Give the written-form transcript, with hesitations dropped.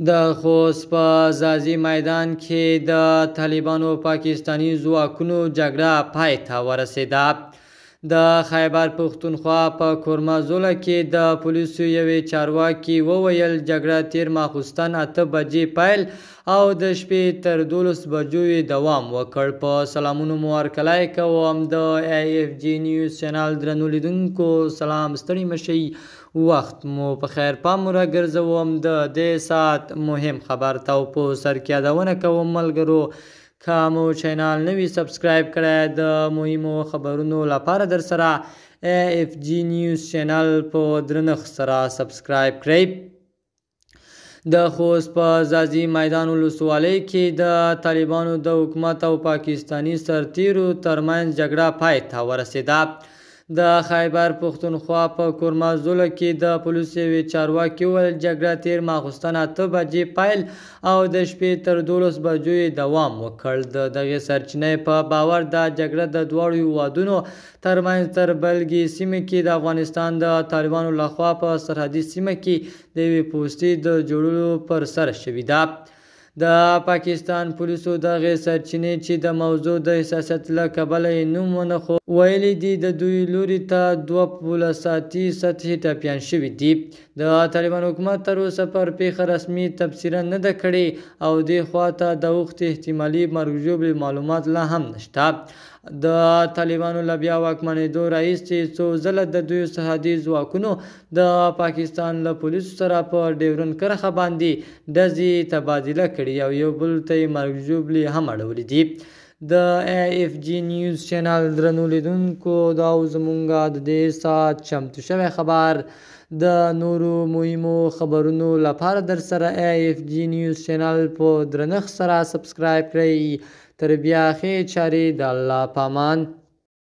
د خوست په ځاځي میدان کې د طالبانو پاکستاني ځواکونو جګړه پای ته ورسېده. د خیبر پښتونخوا په کورمازوله کې د پولیسو یوې چارواکي وویل جګړه تیر ماخوستن 8 بجې پیل او د شپې تر 12 بجو دوام وکړ. په سلامونو مو هرکلی کوم د AFG نیوز چینل درنو لیدونکو، سلام، ستړي مشئ، وخت مو په خیر. پام مو راګرځوم د دې ساعت مهم خبر ته او په سر کې یادونه کوم ملګرو، که مو چینل نوي سبسکرایب کړی د مهمو خبرونو لپاره در سره AFG نیوز چینل په درنښت سره سبسکرایب کړئ. د خوست په ځاځي میدان ولسوالۍ کې د طالبانو د حکومت او پاکستاني سرتیرو ترمنځ جګړه پای ته ورسېده. د خیبر پښتونخوا په کورمازوله کې د پولیسو یوې چارواکي وویل جګړه تیر ماخوستن 8 بجې پیل او د شپې تر 12 بجو دوام وکړ. د دغې سرچینې په باور دا جګړه د دواړو هیوادونو ترمنځ تر بلګې سیمې کې د افغانستان د طالبانو لخوا په سرحدي سیمه کې د یوې پوستې د جوړولو پر سر شوې ده. د پاکستان پولیسو دغې سرچینې چې د موضوع د حساسیت له کبله یې نوم ونه ښود، ویلي دي د دوی لوري ته 2 پولیساتي سطحې ټپیان شوي دي. د طالبانو حکومت تر اوسه پر پیښه رسمي تبصره نه ده کړې او دې خوا ته د وخت احتمالي مرګ ژوبلې معلومات لا هم نشته. د طالبانو له بیا واکمنېدو راهیسې څو ځله د دوی سرحدي ځواکونو د پاکستان له پولیسو سره په ډیورنډ کرښه باندې ډزې تبادله کړي او یو بل ته یې مرګ ژوبلې هم اړولي دي. د AFG نیوز چینل درنو لیدونکو، دا زمونږه د دې ساعت چمتو شوی خبر. د نورو مهمو خبرونو لپاره در سره AFG نیوز چینل په درنښت سره سبسکرایب کړئ. تر بیا ښې چارې د الله په امان.